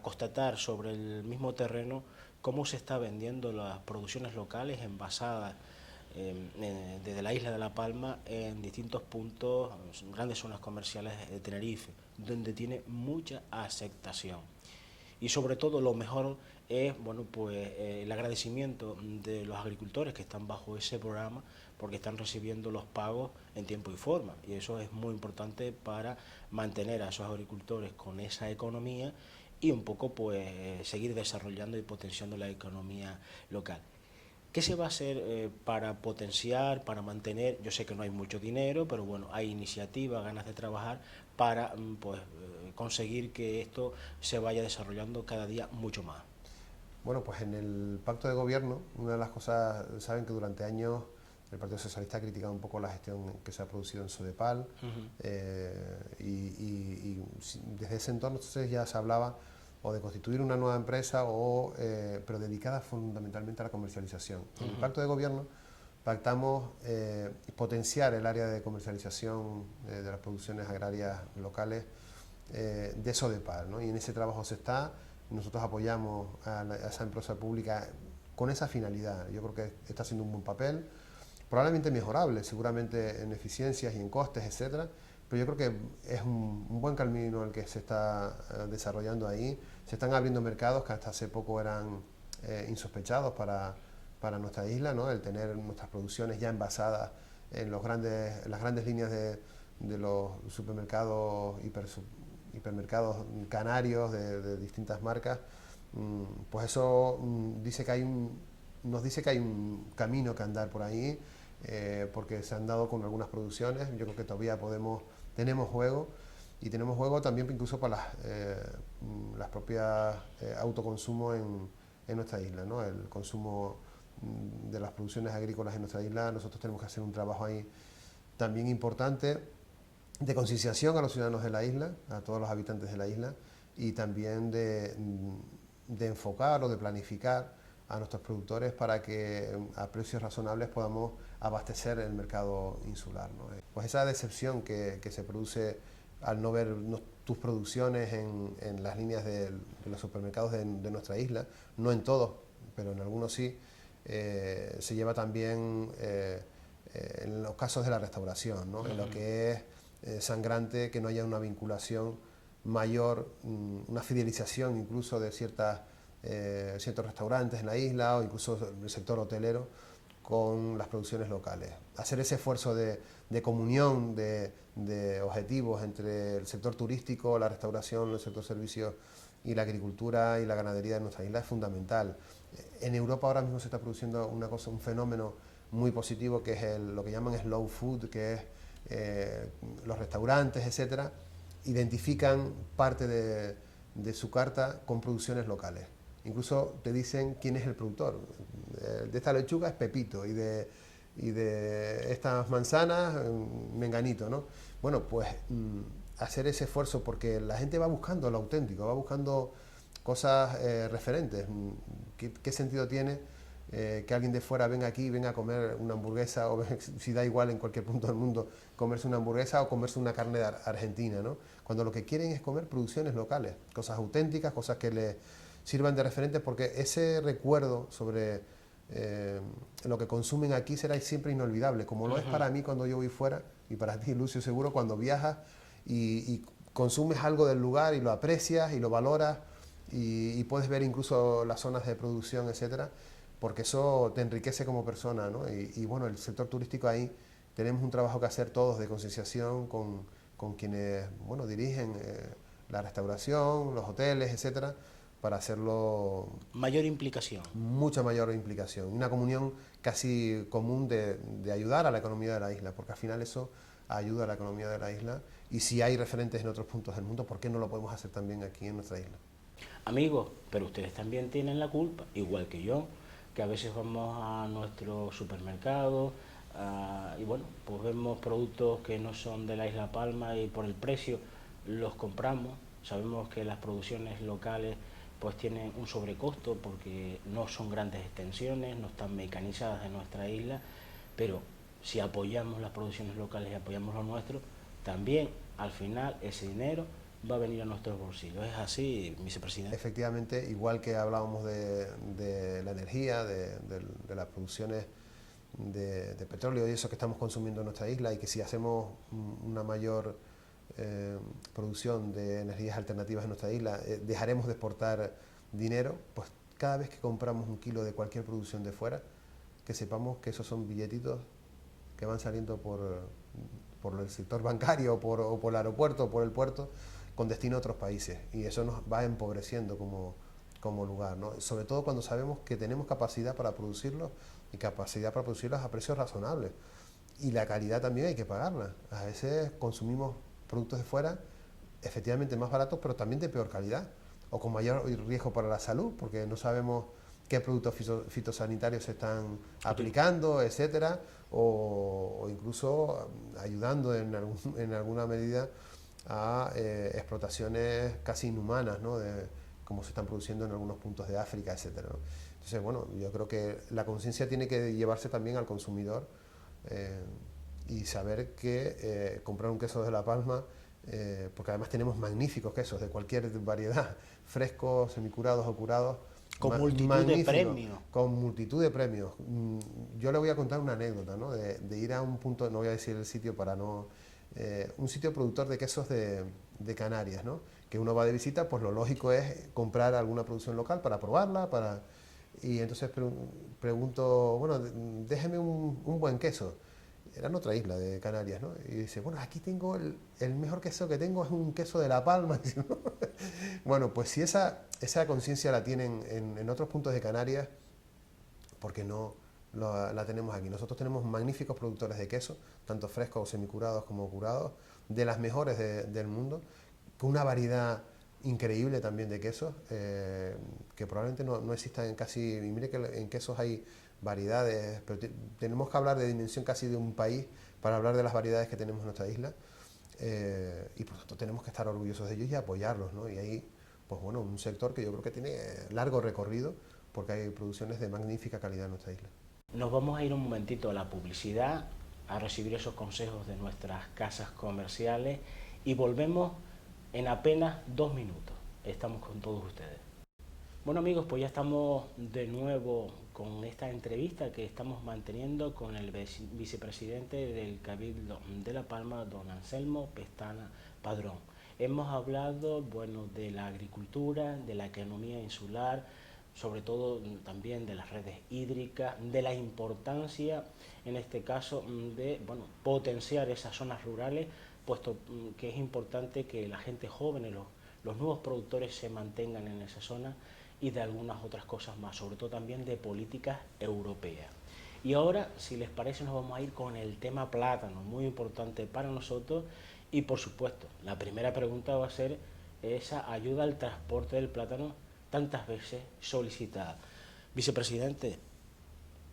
constatar sobre el mismo terreno cómo se está vendiendo las producciones locales envasadas desde la isla de La Palma en distintos puntos, grandes zonas comerciales de Tenerife, donde tiene mucha aceptación. Y sobre todo lo mejor es el agradecimiento de los agricultores que están bajo ese programa, porque están recibiendo los pagos en tiempo y forma, y eso es muy importante para mantener a esos agricultores con esa economía y un poco seguir desarrollando y potenciando la economía local. ¿Qué se va a hacer para potenciar, para mantener? Yo sé que no hay mucho dinero, pero bueno, hay iniciativa, ganas de trabajar para pues, conseguir que esto se vaya desarrollando cada día mucho más. Bueno, pues en el pacto de gobierno, una de las cosas, saben que durante años el Partido Socialista ha criticado un poco la gestión que se ha producido en Sodepal, y desde ese entonces ya se hablaba o de constituir una nueva empresa, pero dedicada fundamentalmente a la comercialización. En el pacto de gobierno pactamos potenciar el área de comercialización de las producciones agrarias locales de Sodepal, ¿no? Y en ese trabajo se está. Nosotros apoyamos a esa empresa pública con esa finalidad. Yo creo que está haciendo un buen papel, probablemente mejorable, seguramente en eficiencias y en costes, etcétera, pero yo creo que es un buen camino el que se está desarrollando ahí. Se están abriendo mercados que hasta hace poco eran insospechados para nuestra isla, ¿no? El tener nuestras producciones ya envasadas en las grandes líneas de los supermercados, hipermercados canarios de distintas marcas, pues eso nos dice que hay un camino que andar por ahí, porque se han dado con algunas producciones. Yo creo que todavía tenemos juego, y tenemos juego también incluso para las propias autoconsumo en nuestra isla, ¿no? El consumo de las producciones agrícolas en nuestra isla. Nosotros tenemos que hacer un trabajo ahí también importante de concienciación a los ciudadanos de la isla, a todos los habitantes de la isla, y también de enfocar o de planificar a nuestros productores para que a precios razonables podamos abastecer el mercado insular, ¿no? Pues esa decepción que se produce al no ver tus producciones en las líneas de los supermercados de nuestra isla, no en todos, pero en algunos sí, se lleva también en los casos de la restauración, ¿no? En lo que es sangrante que no haya una vinculación mayor, una fidelización incluso de ciertos restaurantes en la isla o incluso del sector hotelero con las producciones locales. Hacer ese esfuerzo de comunión, de objetivos entre el sector turístico, la restauración, el sector servicios y la agricultura y la ganadería de nuestra isla es fundamental. En Europa ahora mismo se está produciendo un fenómeno muy positivo que es lo que llaman slow food, que es los restaurantes, etcétera, identifican parte de su carta con producciones locales. Incluso te dicen quién es el productor. De esta lechuga es Pepito y de estas manzanas Menganito, ¿no? Bueno, pues hacer ese esfuerzo, porque la gente va buscando lo auténtico, va buscando cosas referentes. ¿Qué sentido tiene que alguien de fuera venga aquí, venga a comer una hamburguesa, o si da igual en cualquier punto del mundo, comerse una hamburguesa o comerse una carne argentina, ¿no? Cuando lo que quieren es comer producciones locales, cosas auténticas, cosas que les sirvan de referentes, porque ese recuerdo sobre lo que consumen aquí será siempre inolvidable, como lo es para mí cuando yo voy fuera, y para ti, Lucio, seguro, cuando viajas y consumes algo del lugar y lo aprecias y lo valoras, y puedes ver incluso las zonas de producción, etcétera, porque eso te enriquece como persona, ¿no? Y bueno, el sector turístico ahí tenemos un trabajo que hacer todos de concienciación con quienes, bueno, dirigen la restauración, los hoteles, etcétera, para hacerlo... Mayor implicación. Mucha mayor implicación, una comunión casi común de ayudar a la economía de la isla, porque al final eso ayuda a la economía de la isla, y si hay referentes en otros puntos del mundo, ¿por qué no lo podemos hacer también aquí en nuestra isla? Amigos, pero ustedes también tienen la culpa, igual que yo, que a veces vamos a nuestro supermercado y bueno, pues vemos productos que no son de la Isla Palma y por el precio los compramos. Sabemos que las producciones locales pues tienen un sobrecosto porque no son grandes extensiones, no están mecanizadas en nuestra isla, pero si apoyamos las producciones locales y apoyamos lo nuestro, también al final ese dinero va a venir a nuestros bolsillos. ¿Es así, vicepresidente? Efectivamente, igual que hablábamos de la energía, de las producciones de petróleo y eso que estamos consumiendo en nuestra isla, y que si hacemos una mayor producción de energías alternativas en nuestra isla, dejaremos de exportar dinero, pues cada vez que compramos un kilo de cualquier producción de fuera, que sepamos que esos son billetitos que van saliendo por el sector bancario o por el aeropuerto o por el puerto, con destino a otros países, y eso nos va empobreciendo como lugar, ¿no? Sobre todo cuando sabemos que tenemos capacidad para producirlo y capacidad para producirlas a precios razonables. Y la calidad también hay que pagarla. A veces consumimos productos de fuera efectivamente más baratos, pero también de peor calidad o con mayor riesgo para la salud, porque no sabemos qué productos fitosanitarios se están aplicando, etcétera, o incluso ayudando en alguna medida a explotaciones casi inhumanas, ¿no? De cómo se están produciendo en algunos puntos de África, etcétera, ¿no? Entonces, bueno, yo creo que la conciencia tiene que llevarse también al consumidor, eh, y saber que comprar un queso de La Palma, porque además tenemos magníficos quesos de cualquier variedad, frescos, semicurados o curados, Con multitud de magníficos, premios. con multitud de premios. Yo le voy a contar una anécdota, ¿no? De ir a un punto, no voy a decir el sitio para no... un sitio productor de quesos de Canarias, ¿no? Que uno va de visita, pues lo lógico es comprar alguna producción local para probarla, y entonces pregunto, bueno, déjeme un buen queso. Era en otra isla de Canarias, ¿no? Y dice, bueno, aquí tengo el mejor queso que tengo es un queso de La Palma. Bueno, pues si esa conciencia la tienen en otros puntos de Canarias, ¿por qué no la tenemos aquí? Nosotros tenemos magníficos productores de queso, tanto frescos o semicurados como curados, de las mejores del mundo, con una variedad increíble también de quesos, que probablemente no existan en casi... Y mire que en quesos hay variedades, pero tenemos que hablar de dimensión casi de un país para hablar de las variedades que tenemos en nuestra isla, y por lo tanto tenemos que estar orgullosos de ellos y apoyarlos, ¿no? Y ahí, pues bueno, un sector que yo creo que tiene largo recorrido, porque hay producciones de magnífica calidad en nuestra isla. Nos vamos a ir un momentito a la publicidad, a recibir esos consejos de nuestras casas comerciales y volvemos en apenas 2 minutos. Estamos con todos ustedes. Bueno amigos, pues ya estamos de nuevo con esta entrevista que estamos manteniendo con el vicepresidente del Cabildo de La Palma, don Anselmo Pestana Padrón. Hemos hablado, bueno, de la agricultura, de la economía insular, sobre todo también de las redes hídricas, de la importancia, en este caso, de, bueno, potenciar esas zonas rurales, puesto que es importante que la gente joven, los nuevos productores se mantengan en esa zona, y de algunas otras cosas más, sobre todo también de políticas europeas. Y ahora, si les parece, nos vamos a ir con el tema plátano, muy importante para nosotros, y por supuesto, la primera pregunta va a ser esa ayuda al transporte del plátano tantas veces solicitada. Vicepresidente,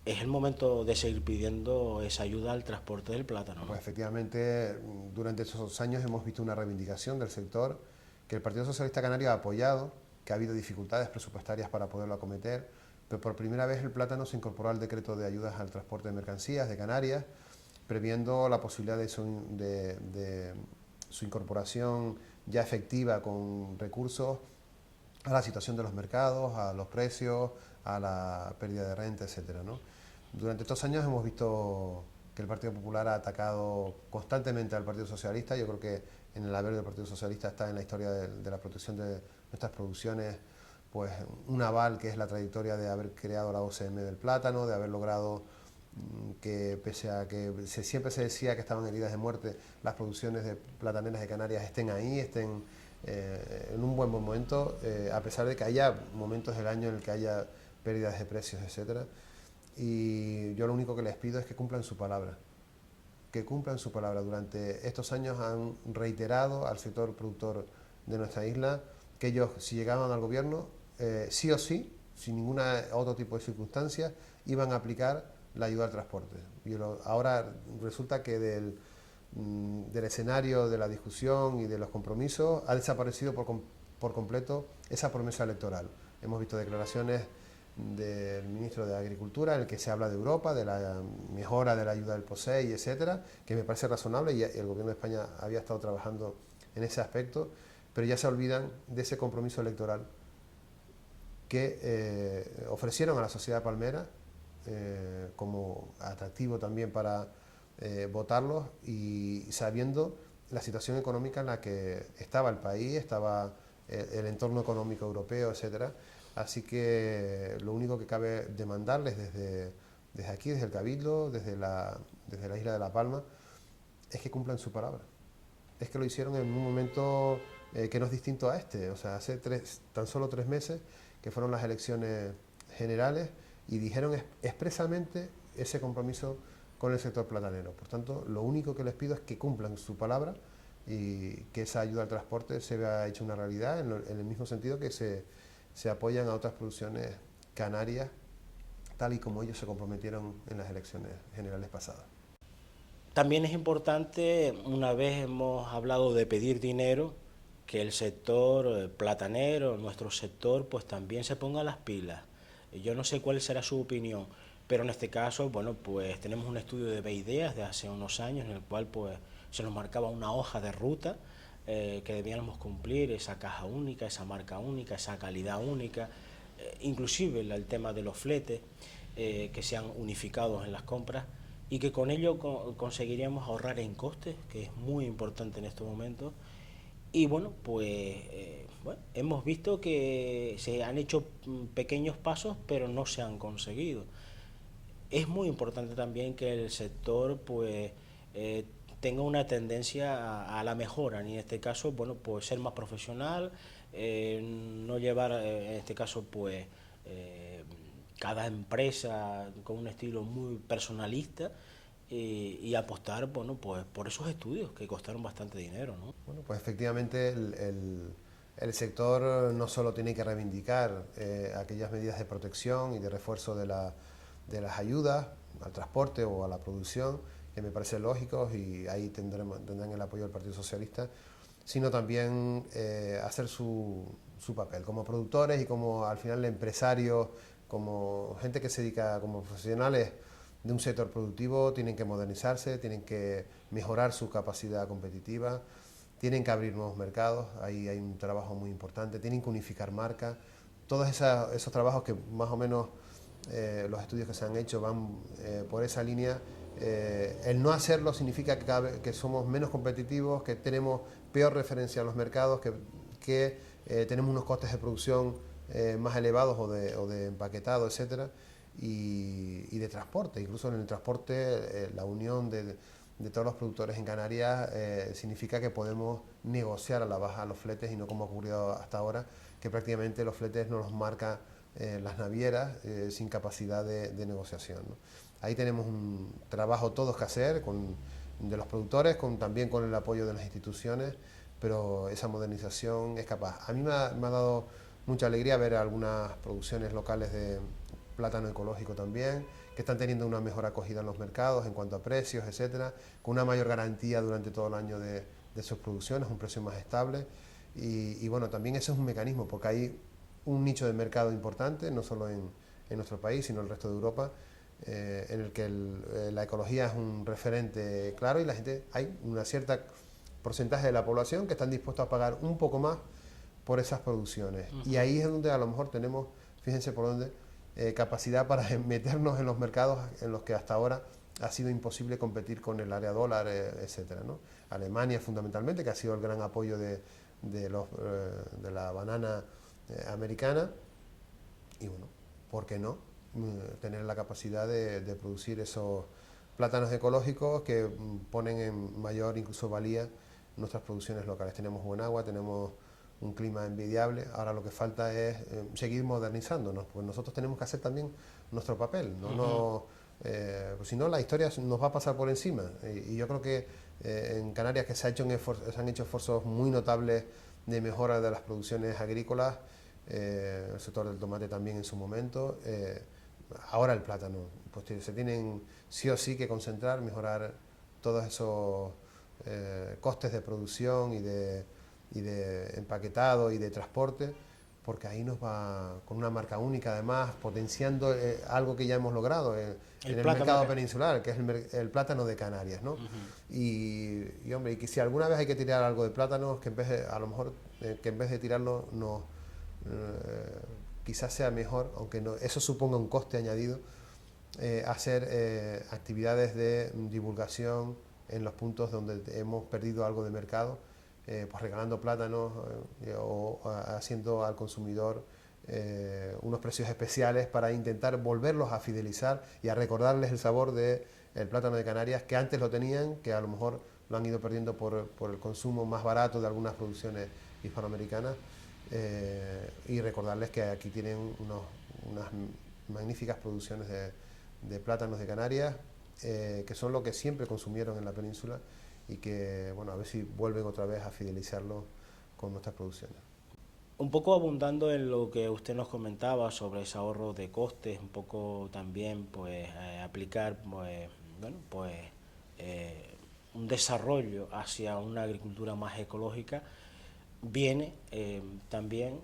es el momento de seguir pidiendo esa ayuda al transporte del plátano, ¿no? Pues efectivamente, durante esos años hemos visto una reivindicación del sector que el Partido Socialista Canario ha apoyado, que ha habido dificultades presupuestarias para poderlo acometer, pero por primera vez el plátano se incorporó al decreto de ayudas al transporte de mercancías de Canarias, previendo la posibilidad de su incorporación ya efectiva con recursos a la situación de los mercados, a los precios, a la pérdida de renta, etcétera, ¿no? Durante estos años hemos visto que el Partido Popular ha atacado constantemente al Partido Socialista. Yo creo que en el haber del Partido Socialista está en la historia de la protección de nuestras producciones, pues un aval que es la trayectoria de haber creado la OCM del plátano, de haber logrado que pese a que siempre se decía que estaban heridas de muerte, las producciones de plataneras de Canarias estén ahí, estén en un buen momento, a pesar de que haya momentos del año en el que haya pérdidas de precios, etcétera. Y yo lo único que les pido es que cumplan su palabra. Que cumplan su palabra. Durante estos años han reiterado al sector productor de nuestra isla que ellos, si llegaban al gobierno, sí o sí, sin ningún otro tipo de circunstancias, iban a aplicar la ayuda al transporte. Y ahora resulta que del escenario de la discusión y de los compromisos ha desaparecido por completo esa promesa electoral. Hemos visto declaraciones del ministro de Agricultura en el que se habla de Europa, de la mejora de la ayuda del POSEI, etcétera, que me parece razonable, y el gobierno de España había estado trabajando en ese aspecto, pero ya se olvidan de ese compromiso electoral que ofrecieron a la sociedad palmera como atractivo también para votarlos, y sabiendo la situación económica en la que estaba el país, estaba el entorno económico europeo, etcétera. Así que lo único que cabe demandarles desde aquí, desde el Cabildo, desde la isla de La Palma, es que cumplan su palabra. Es que lo hicieron en un momento que no es distinto a este, o sea, hace tan solo 3 meses que fueron las elecciones generales, y dijeron expresamente ese compromiso con el sector platanero. Por tanto, lo único que les pido es que cumplan su palabra y que esa ayuda al transporte se vea hecha una realidad en el mismo sentido que se apoyan a otras producciones canarias, tal y como ellos se comprometieron en las elecciones generales pasadas. También es importante, una vez hemos hablado de pedir dinero, que el sector platanero, nuestro sector, pues también se ponga las pilas. Yo no sé cuál será su opinión, pero en este caso, bueno, pues tenemos un estudio de BIDEAS de hace unos años en el cual pues se nos marcaba una hoja de ruta que debíamos cumplir, esa caja única, esa marca única, esa calidad única, inclusive el tema de los fletes que sean unificados en las compras y que con ello conseguiríamos ahorrar en costes, que es muy importante en estos momentos. Y bueno, pues hemos visto que se han hecho pequeños pasos, pero no se han conseguido. Es muy importante también que el sector pues tenga una tendencia a la mejora, y en este caso, bueno, pues ser más profesional, no llevar en este caso pues cada empresa con un estilo muy personalista y apostar, bueno, pues por esos estudios que costaron bastante dinero, ¿no? Bueno, pues efectivamente el sector no solo tiene que reivindicar aquellas medidas de protección y de refuerzo de las ayudas al transporte o a la producción, que me parecen lógicos y ahí tendrán el apoyo del Partido Socialista, sino también hacer su papel como productores y como al final empresarios, como gente que se dedica como profesionales de un sector productivo, tienen que modernizarse, tienen que mejorar su capacidad competitiva, tienen que abrir nuevos mercados, ahí hay un trabajo muy importante, tienen que unificar marcas, todos esos trabajos que más o menos los estudios que se han hecho van por esa línea. El no hacerlo significa que somos menos competitivos, que tenemos peor referencia a los mercados, que tenemos unos costes de producción más elevados o de empaquetado, etcétera, y de transporte. Incluso en el transporte, la unión de todos los productores en Canarias significa que podemos negociar a la baja los fletes y no como ha ocurrido hasta ahora, que prácticamente los fletes nos los marca las navieras sin capacidad de negociación, ¿no? Ahí tenemos un trabajo todos que hacer de los productores, también con el apoyo de las instituciones, pero esa modernización es capaz. A mí me ha dado mucha alegría ver algunas producciones locales de plátano ecológico también, que están teniendo una mejor acogida en los mercados en cuanto a precios, etcétera, con una mayor garantía durante todo el año de sus producciones, un precio más estable. Y bueno, también ese es un mecanismo, porque hay un nicho de mercado importante, no solo en nuestro país, sino en el resto de Europa, en el que la ecología es un referente claro y hay una cierta porcentaje de la población que están dispuestos a pagar un poco más por esas producciones. Y ahí es donde a lo mejor tenemos, fíjense por dónde, capacidad para meternos en los mercados en los que hasta ahora ha sido imposible competir con el área dólar, etcétera, ¿no? Alemania fundamentalmente, que ha sido el gran apoyo de la banana americana, y bueno, ¿por qué no? Tener la capacidad de producir esos plátanos ecológicos que ponen en mayor incluso valía nuestras producciones locales. Tenemos buen agua, tenemos un clima envidiable, ahora lo que falta es seguir modernizándonos, porque nosotros tenemos que hacer también nuestro papel, pues si no la historia nos va a pasar por encima, y yo creo que en Canarias que se han hecho esfuerzos muy notables de mejora de las producciones agrícolas, el sector del tomate también en su momento, ahora el plátano, pues se tienen sí o sí que concentrar, mejorar todos esos costes de producción y de empaquetado y de transporte, porque ahí nos va con una marca única, además potenciando algo que ya hemos logrado en el mercado peninsular, que es el plátano de Canarias, ¿no? Y hombre, y que si alguna vez hay que tirar algo de plátanos, que a lo mejor que en vez de tirarlo quizás sea mejor, aunque eso suponga un coste añadido, hacer actividades de divulgación en los puntos donde hemos perdido algo de mercado, pues regalando plátanos o haciendo al consumidor unos precios especiales para intentar volverlos a fidelizar y a recordarles el sabor del plátano de Canarias, que antes lo tenían, que a lo mejor lo han ido perdiendo por el consumo más barato de algunas producciones hispanoamericanas, y recordarles que aquí tienen unas magníficas producciones de plátanos de Canarias, que son lo que siempre consumieron en la península y que, bueno, a ver si vuelven otra vez a fidelizarlo con nuestras producciones. Un poco abundando en lo que usted nos comentaba sobre ese ahorro de costes, un poco también pues aplicar un desarrollo hacia una agricultura más ecológica, viene también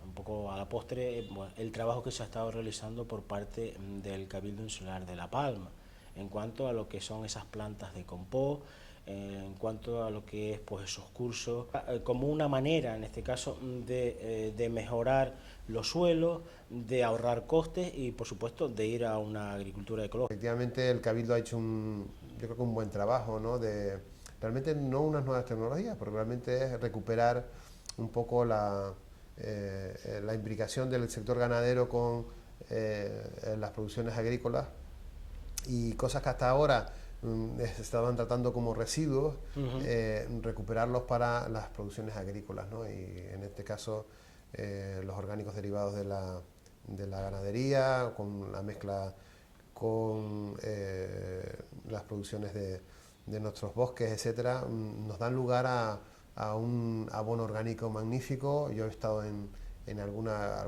un poco a la postre el trabajo que se ha estado realizando por parte del Cabildo Insular de La Palma en cuanto a lo que son esas plantas de compost, en cuanto a lo que es pues esos cursos, como una manera en este caso de mejorar los suelos, de ahorrar costes y por supuesto de ir a una agricultura ecológica. Efectivamente el Cabildo ha hecho yo creo que un buen trabajo, ¿no? Realmente no unas nuevas tecnologías, pero realmente es recuperar un poco la imbricación del sector ganadero con las producciones agrícolas y cosas que hasta ahora se estaban tratando como residuos, recuperarlos para las producciones agrícolas, ¿no? Y en este caso los orgánicos derivados de la ganadería, con la mezcla con las producciones de nuestros bosques, etcétera, nos dan lugar a un abono orgánico magnífico. Yo he estado en algunas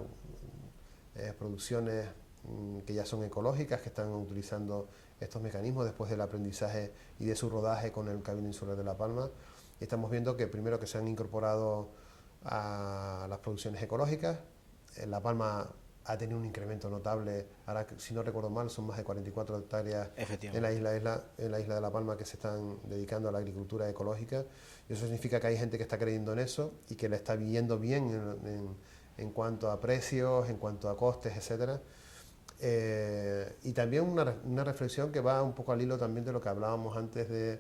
producciones que ya son ecológicas, que están utilizando estos mecanismos después del aprendizaje y de su rodaje con el Cabildo Insular de La Palma. Estamos viendo que primero que se han incorporado a las producciones ecológicas. En La Palma ha tenido un incremento notable, ahora si no recuerdo mal son más de 44 hectáreas en la isla de La Palma que se están dedicando a la agricultura ecológica, y eso significa que hay gente que está creyendo en eso y que le está viendo bien en cuanto a precios, en cuanto a costes, etcétera. Y también una reflexión que va un poco al hilo también de lo que hablábamos antes de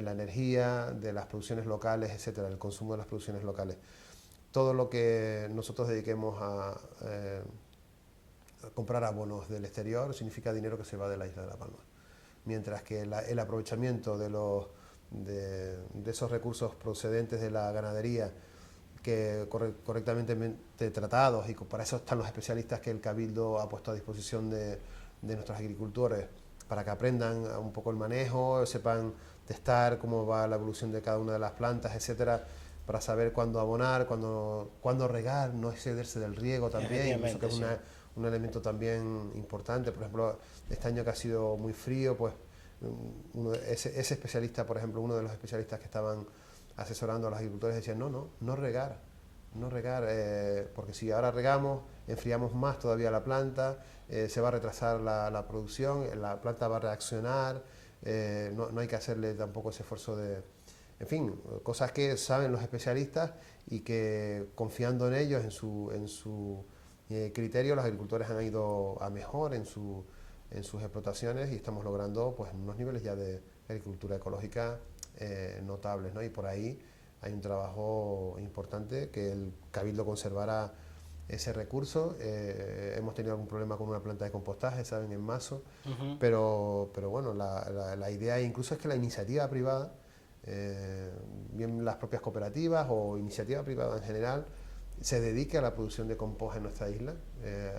la energía, de las producciones locales, etcétera, el consumo de las producciones locales. Todo lo que nosotros dediquemos a comprar abonos del exterior significa dinero que se va de la isla de La Palma, mientras que el aprovechamiento de esos recursos procedentes de la ganadería, que correctamente tratados, y para eso están los especialistas que el Cabildo ha puesto a disposición de nuestros agricultores, para que aprendan un poco el manejo, sepan testar cómo va la evolución de cada una de las plantas, etcétera, para saber cuándo abonar, cuándo regar, no excederse del riego también, eso que es un elemento también importante. Por ejemplo, este año que ha sido muy frío, pues ese especialista, por ejemplo, uno de los especialistas que estaban asesorando a los agricultores decían no regar, porque si ahora regamos, enfriamos más todavía la planta, se va a retrasar la producción, la planta va a reaccionar, no hay que hacerle tampoco ese esfuerzo en fin, cosas que saben los especialistas y que confiando en ellos, en su criterio, los agricultores han ido a mejor en sus explotaciones y estamos logrando pues unos niveles ya de agricultura ecológica notables, ¿no? Y por ahí hay un trabajo importante que el Cabildo conservará ese recurso. Hemos tenido algún problema con una planta de compostaje, saben, en Mazo, pero bueno, la idea incluso es que la iniciativa privada, bien las propias cooperativas o iniciativa privada en general, se dedique a la producción de compost en nuestra isla,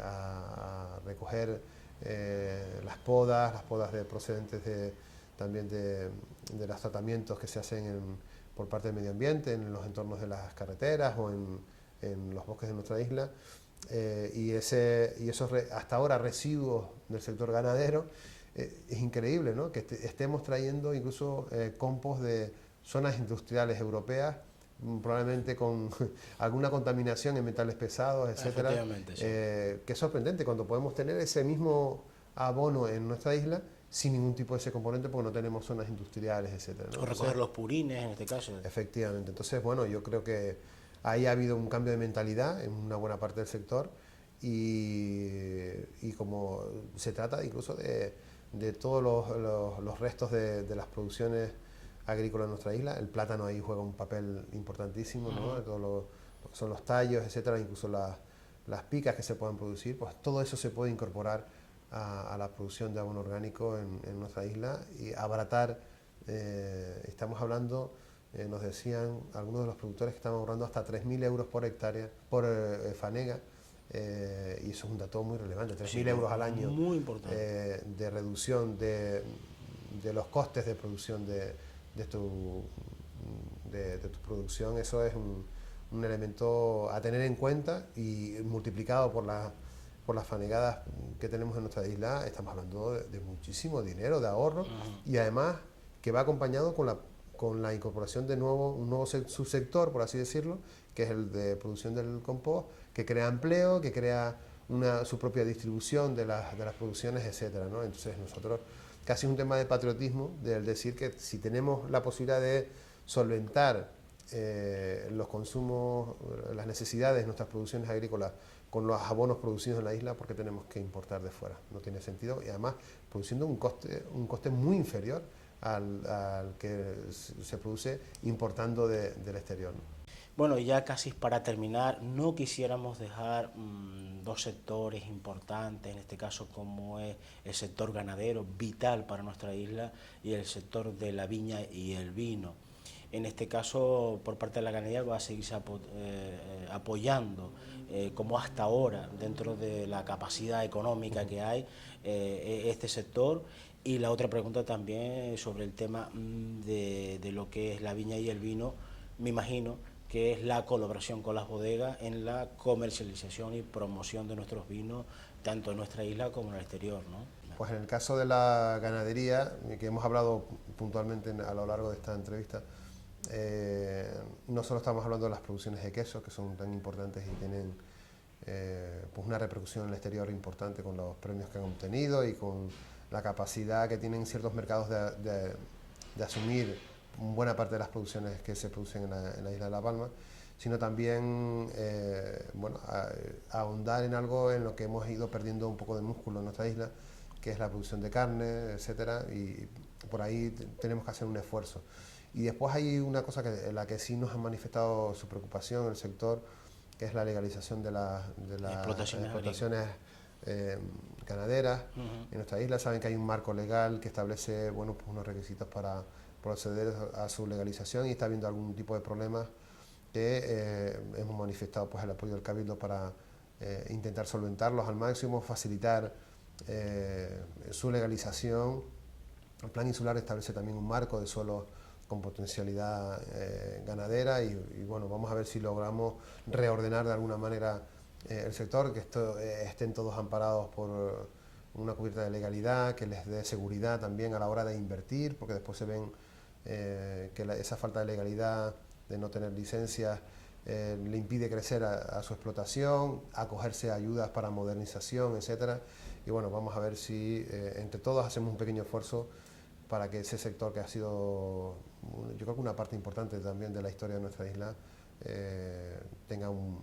a recoger las podas procedentes también de los tratamientos que se hacen por parte del medio ambiente en los entornos de las carreteras o en los bosques de nuestra isla, y esos hasta ahora residuos del sector ganadero. Es increíble, ¿no?, que estemos trayendo incluso compost de zonas industriales europeas, probablemente con alguna contaminación en metales pesados, etcétera, Sí. Que es sorprendente cuando podemos tener ese mismo abono en nuestra isla sin ningún tipo de ese componente porque no tenemos zonas industriales, etcétera, ¿no? O recoger los purines en este caso. Efectivamente. Entonces, bueno, yo creo que ahí ha habido un cambio de mentalidad en una buena parte del sector y como se trata incluso de todos los restos de las producciones agrícolas en nuestra isla, el plátano ahí juega un papel importantísimo, ¿no? Todo lo que son los tallos, etcétera, incluso las picas que se puedan producir, pues todo eso se puede incorporar a la producción de abono orgánico en nuestra isla y abaratar. Estamos hablando, nos decían algunos de los productores que estaban ahorrando hasta 3.000 euros por hectárea, por fanega, y eso es un dato muy relevante, 3.000 Sí, euros al año muy importante. de reducción de los costes de producción de tu producción. Eso es un elemento a tener en cuenta, y multiplicado por las fanegadas que tenemos en nuestra isla, estamos hablando de muchísimo dinero, de ahorro, y además que va acompañado con la incorporación de un nuevo subsector, por así decirlo, que es el de producción del compost, que crea empleo, que crea su propia distribución de las producciones, etcétera, ¿no? Entonces nosotros, casi es un tema de patriotismo, del decir que si tenemos la posibilidad de solventar los consumos, las necesidades de nuestras producciones agrícolas con los abonos producidos en la isla, porque tenemos que importar de fuera. No tiene sentido, y además produciendo un coste muy inferior al que se produce importando del exterior, ¿no? Bueno, y ya casi para terminar, no quisiéramos dejar dos sectores importantes, en este caso como es el sector ganadero, vital para nuestra isla, y el sector de la viña y el vino. En este caso, por parte de la ganadería va a seguirse apoyando, como hasta ahora, dentro de la capacidad económica que hay, este sector. Y la otra pregunta también sobre el tema de lo que es la viña y el vino, me imagino que es la colaboración con las bodegas en la comercialización y promoción de nuestros vinos, tanto en nuestra isla como en el exterior, ¿no? Pues en el caso de la ganadería, que hemos hablado puntualmente a lo largo de esta entrevista, no solo estamos hablando de las producciones de queso, que son tan importantes y tienen pues una repercusión en el exterior importante con los premios que han obtenido y con la capacidad que tienen ciertos mercados de asumir buena parte de las producciones que se producen en la isla de La Palma, sino también bueno, ahondar en algo en lo que hemos ido perdiendo un poco de músculo en nuestra isla, que es la producción de carne, etcétera, y por ahí tenemos que hacer un esfuerzo. Y después hay una cosa en la que sí nos ha manifestado su preocupación el sector, que es la legalización de las explotaciones ganaderas. En nuestra isla saben que hay un marco legal que establece, bueno, pues unos requisitos para proceder a su legalización, y está habiendo algún tipo de problemas que hemos manifestado pues el apoyo del Cabildo para intentar solventarlos al máximo, facilitar su legalización. El Plan Insular establece también un marco de suelos con potencialidad ganadera, y bueno, vamos a ver si logramos reordenar de alguna manera el sector, que estén todos amparados por una cubierta de legalidad, que les dé seguridad también a la hora de invertir, porque después se ven que esa falta de legalidad, de no tener licencias, le impide crecer a su explotación, acogerse a ayudas para modernización, etcétera. Y bueno, vamos a ver si entre todos hacemos un pequeño esfuerzo para que ese sector, que ha sido, yo creo que una parte importante también de la historia de nuestra isla, tenga un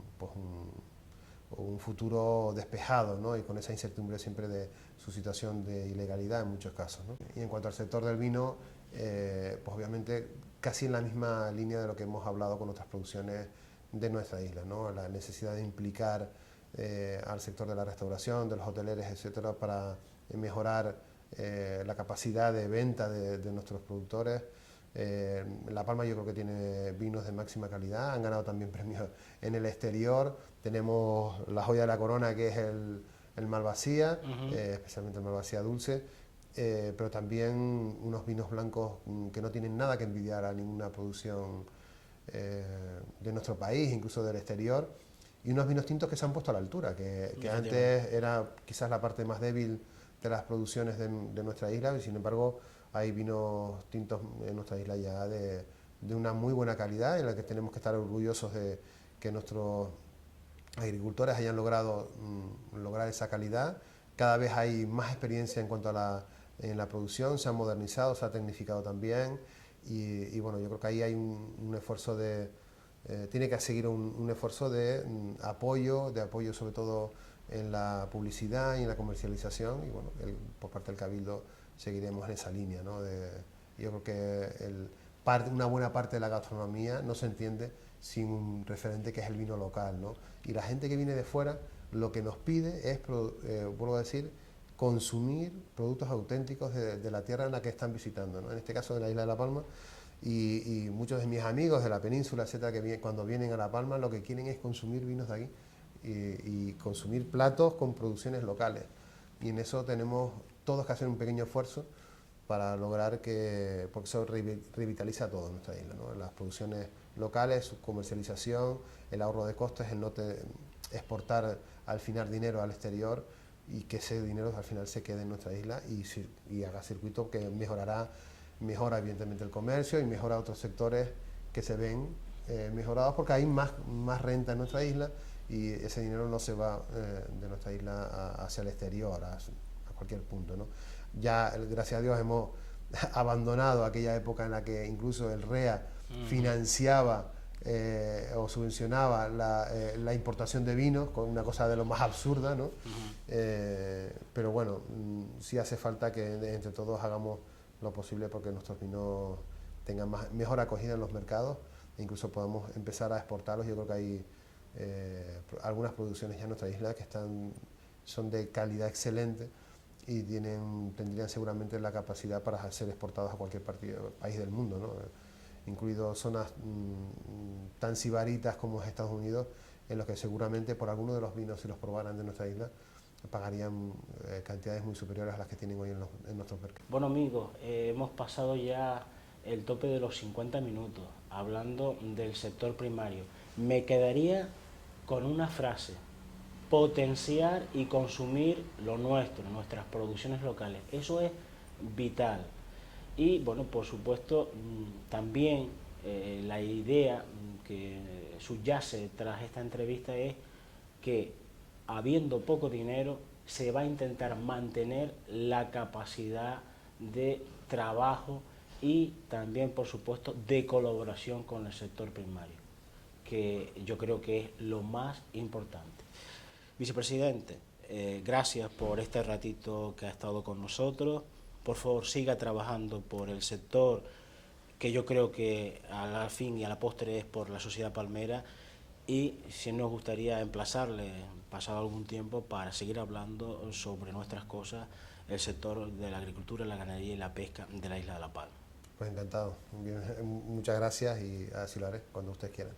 futuro despejado, ¿no? Y con esa incertidumbre siempre de su situación de ilegalidad en muchos casos, ¿no? Y en cuanto al sector del vino, pues obviamente casi en la misma línea de lo que hemos hablado con otras producciones de nuestra isla, ¿no? La necesidad de implicar al sector de la restauración, de los hoteleros, etcétera, para mejorar la capacidad de venta de nuestros productores. La Palma yo creo que tiene vinos de máxima calidad, han ganado también premios en el exterior. Tenemos la joya de la corona, que es el Malvasía, especialmente el Malvasía dulce, pero también unos vinos blancos que no tienen nada que envidiar a ninguna producción de nuestro país, incluso del exterior, y unos vinos tintos que se han puesto a la altura, que antes era quizás la parte más débil de las producciones de nuestra isla, y sin embargo hay vinos tintos en nuestra isla ya de una muy buena calidad, en la que tenemos que estar orgullosos de que nuestros agricultores hayan logrado lograr esa calidad. Cada vez hay más experiencia en cuanto a la producción, se ha modernizado, se ha tecnificado también, y bueno, yo creo que ahí hay un esfuerzo tiene que seguir un esfuerzo de apoyo sobre todo en la publicidad y en la comercialización, y bueno, por parte del Cabildo seguiremos en esa línea, ¿no? Yo creo que una buena parte de la gastronomía no se entiende sin un referente que es el vino local, ¿no? Y la gente que viene de fuera lo que nos pide es, vuelvo a decir, consumir productos auténticos de la tierra en la que están visitando, ¿no? En este caso de la isla de La Palma, y muchos de mis amigos de la península, etcétera, que cuando vienen a La Palma lo que quieren es consumir vinos de aquí, y consumir platos con producciones locales. Y en eso tenemos todos que hacer un pequeño esfuerzo para lograr que, porque eso revitaliza todo en nuestra isla, ¿no? Las producciones locales, su comercialización, el ahorro de costes, el no exportar al final dinero al exterior y que ese dinero al final se quede en nuestra isla y haga circuito que mejora evidentemente el comercio y mejora otros sectores que se ven mejorados porque hay más renta en nuestra isla y ese dinero no se va de nuestra isla hacia el exterior, a cualquier punto, ¿no? Ya, gracias a Dios, hemos abandonado aquella época en la que incluso el REA financiaba o subvencionaba la importación de vinos, con una cosa de lo más absurda, ¿no? Pero bueno, sí hace falta que entre todos hagamos lo posible porque nuestros vinos tengan mejor acogida en los mercados e incluso podamos empezar a exportarlos. Yo creo que hay algunas producciones ya en nuestra isla que son de calidad excelente y tendrían seguramente la capacidad para ser exportados a cualquier país del mundo, ¿no? Incluido zonas tan sibaritas como es Estados Unidos, en los que seguramente por alguno de los vinos, si los probaran de nuestra isla, pagarían cantidades muy superiores a las que tienen hoy en nuestros mercados. Bueno amigos, hemos pasado ya el tope de los 50 minutos hablando del sector primario. Me quedaría con una frase: potenciar y consumir lo nuestro, nuestras producciones locales. Eso es vital. Y bueno, por supuesto, también la idea que subyace tras esta entrevista es que, habiendo poco dinero, se va a intentar mantener la capacidad de trabajo y también, por supuesto, de colaboración con el sector primario, que yo creo que es lo más importante. Vicepresidente, gracias por este ratito que ha estado con nosotros. Por favor, siga trabajando por el sector, que yo creo que al fin y a la postre es por la sociedad palmera, y si nos gustaría emplazarle, pasado algún tiempo, para seguir hablando sobre nuestras cosas, el sector de la agricultura, la ganadería y la pesca de la isla de La Palma. Pues encantado. Muchas gracias y así lo haré cuando ustedes quieran.